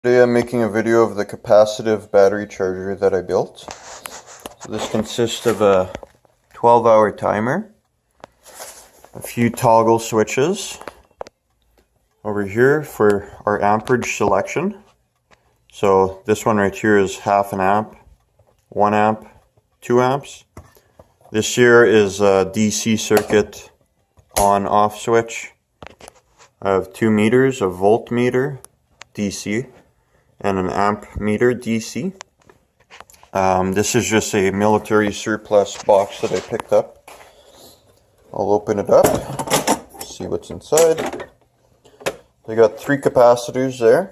Today I'm making a video of the capacitive battery charger that I built. So this consists of a 12-hour timer, a few toggle switches over here for our amperage selection. So this one right here is half an amp, 1 amp, 2 amps. This here is a DC circuit on-off switch. I have 2 meters, a voltmeter DC and an amp meter DC. This is just a military surplus box that I picked up. I'll open it up, see what's inside. They got 3 capacitors there.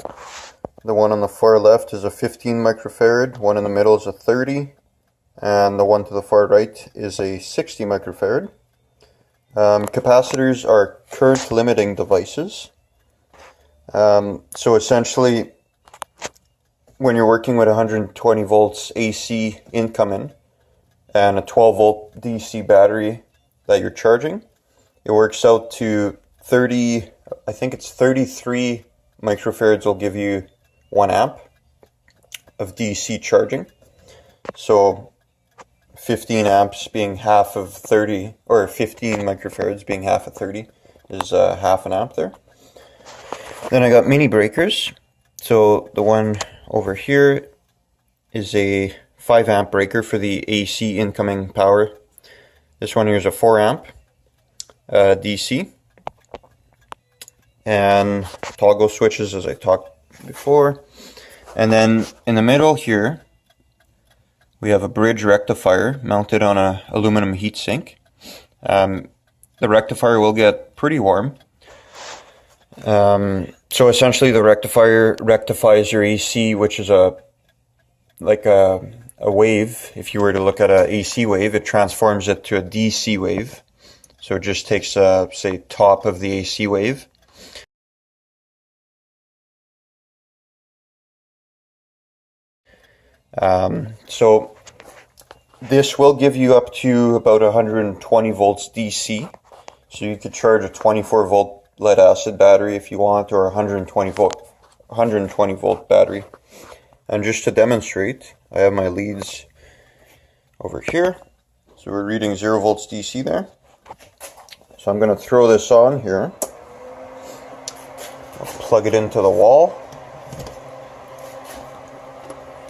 The one on the far left is a 15 microfarad, one in the middle is a 30, and the one to the far right is a 60 microfarad. Capacitors are current limiting devices. So essentially, when you're working with 120 volts AC incoming and a 12 volt DC battery that you're charging, it works out to 33 microfarads will give you 1 amp of DC charging. So 15 amps being half of 30, or 15 microfarads being half of 30 is half an amp there. Then I got mini breakers. So the one over here is a 5 amp breaker for the AC incoming power. This one here is a 4 amp DC. And toggle switches as I talked before. And then in the middle here, we have a bridge rectifier mounted on an aluminum heatsink. The rectifier will get pretty warm. So essentially the rectifier rectifies your AC, which is like a wave. If you were to look at an AC wave, it transforms it to a DC wave. So it just takes, say, top of the AC wave. So this will give you up to about 120 volts DC. So you could charge a 24 volt lead acid battery if you want, or 120 volt battery. And just to demonstrate, I have my leads over here. So we're reading 0 volts DC there. So I'm going to throw this on here. I'll plug it into the wall.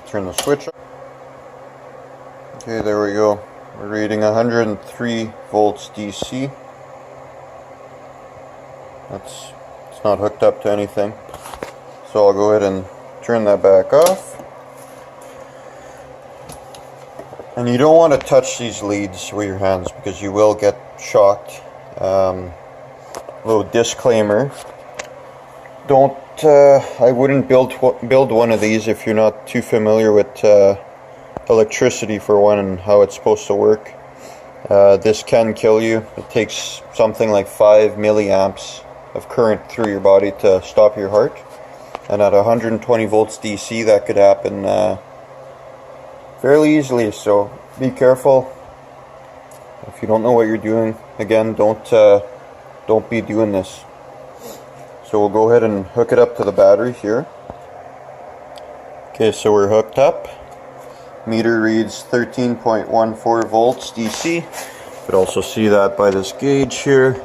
Turn the switch on. Okay, there we go. We're reading 103 volts DC. It's not hooked up to anything. So I'll go ahead and turn that back off. And you don't want to touch these leads with your hands because you will get shocked. Little disclaimer. I wouldn't build one of these if you're not too familiar with electricity for one and how it's supposed to work. This can kill you. It takes something like 5 milliamps of current through your body to stop your heart. And at 120 volts DC, that could happen fairly easily. So be careful. If you don't know what you're doing, again, don't be doing this. So we'll go ahead and hook it up to the battery here. Okay, so we're hooked up. Meter reads 13.14 volts DC. You could also see that by this gauge here.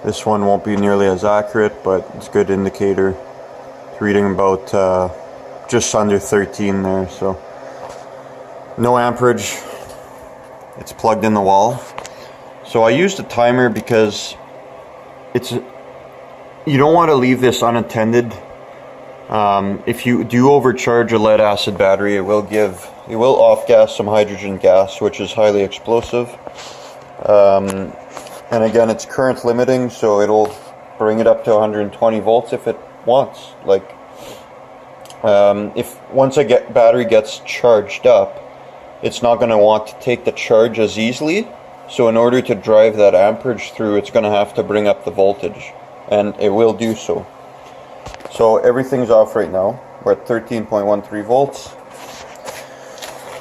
This one won't be nearly as accurate, but it's a good indicator. It's reading about just under 13 there, so no amperage. It's plugged in the wall. So I used a timer because you don't want to leave this unattended. If you do overcharge a lead acid battery, it will off-gas some hydrogen gas, which is highly explosive. And again, it's current limiting, so it'll bring it up to 120 volts if it wants. Like, if once a battery gets charged up, it's not going to want to take the charge as easily. So in order to drive that amperage through, it's going to have to bring up the voltage, and it will do so. So everything's off right now. We're at 13.13 volts.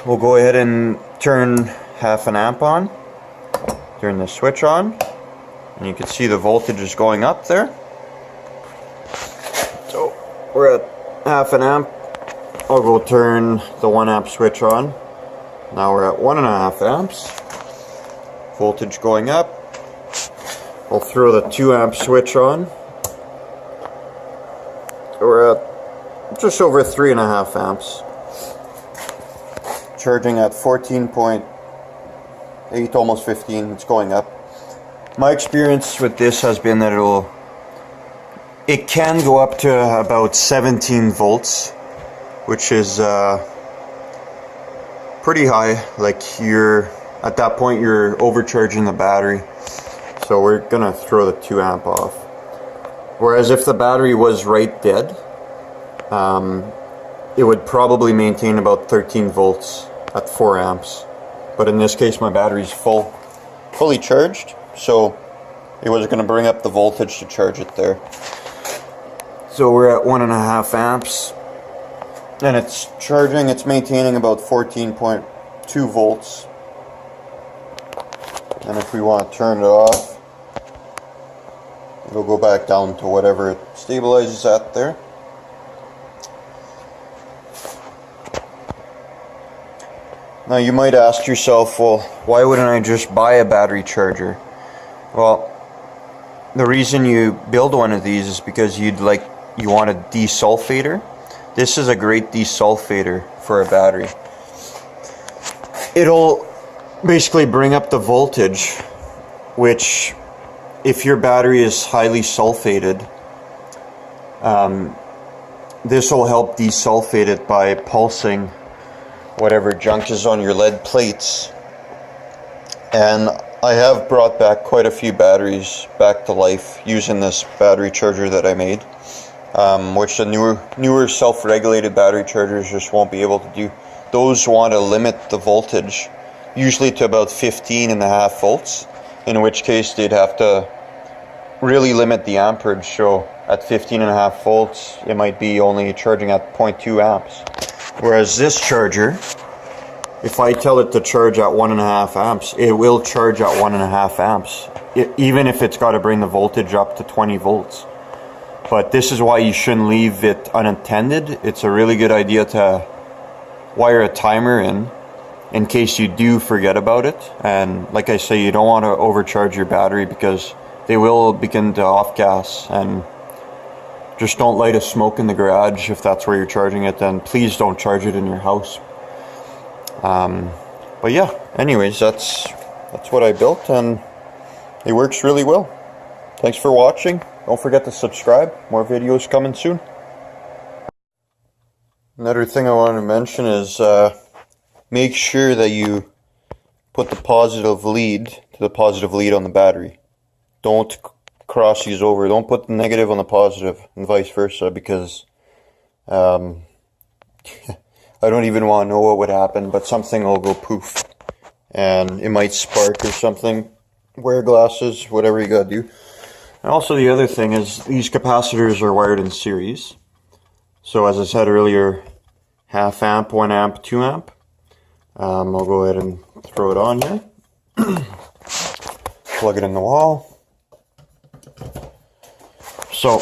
We'll go ahead and turn half an amp on. Turn the switch on, and you can see the voltage is going up there. So we're at half an amp, I'll go turn the 1 amp switch on. Now we're at 1.5 amps. Voltage going up. I'll throw the 2 amp switch on. We're at just over 3.5 amps. Charging at 14.8, almost 15. It's going up. My experience with this has been that it can go up to about 17 volts, which is pretty high. Like, at that point you're overcharging the battery. So we're gonna throw the 2 amp off. Whereas if the battery was right dead, it would probably maintain about 13 volts at 4 amps. But in this case my battery's fully charged, so it was going to bring up the voltage to charge it there. So we're at 1.5 amps, and it's charging, it's maintaining about 14.2 volts. And if we want to turn it off, it'll go back down to whatever it stabilizes at there. Now you might ask yourself, well, why wouldn't I just buy a battery charger? Well, the reason you build one of these is because you want a desulfator. This is a great desulfator for a battery. It'll basically bring up the voltage, which, if your battery is highly sulfated, this will help desulfate it by pulsing whatever junk is on your lead plates. And I have brought back quite a few batteries back to life using this battery charger that I made, which the newer self-regulated battery chargers just won't be able to do. Those want to limit the voltage, usually to about 15.5 volts, in which case they'd have to really limit the amperage. So at 15.5 volts, it might be only charging at 0.2 amps. Whereas this charger, if I tell it to charge at 1.5 amps, it will charge at 1.5 amps, even if it's got to bring the voltage up to 20 volts. But this is why you shouldn't leave it unattended. It's a really good idea to wire a timer in case you do forget about it. And like I say, you don't want to overcharge your battery, because they will begin to off gas. And just don't light a smoke in the garage if that's where you're charging it. Then please don't charge it in your house. But yeah, anyways, that's what I built, and it works really well. Thanks for watching. Don't forget to subscribe. More videos coming soon. Another thing I want to mention is make sure that you put the positive lead to the positive lead on the battery. Don't cross these over. Don't put the negative on the positive and vice versa, because I don't even want to know what would happen, but something will go poof and it might spark or something. Wear glasses, whatever you gotta do. And also the other thing is, these capacitors are wired in series. So as I said earlier, 0.5 amp, 1 amp, 2 amp. I'll go ahead and throw it on here. Plug it in the wall. So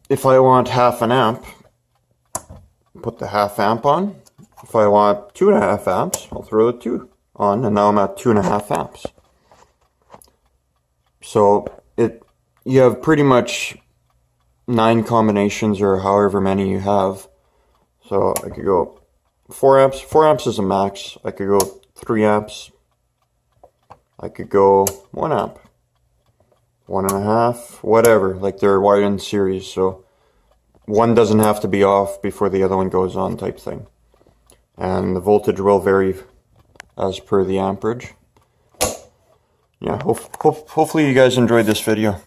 if I want 0.5 amp, put the 0.5 amp on. If I want 2.5 amps, I'll throw the 2 on, and now I'm at 2.5 amps. So you have pretty much 9 combinations, or however many you have. So I could go 4 amps. 4 amps is a max. I could go 3 amps. I could go 1 amp. 1.5, whatever. Like, they're wired in series, so one doesn't have to be off before the other one goes on, type thing. And the voltage will vary as per the amperage. Yeah, hopefully you guys enjoyed this video.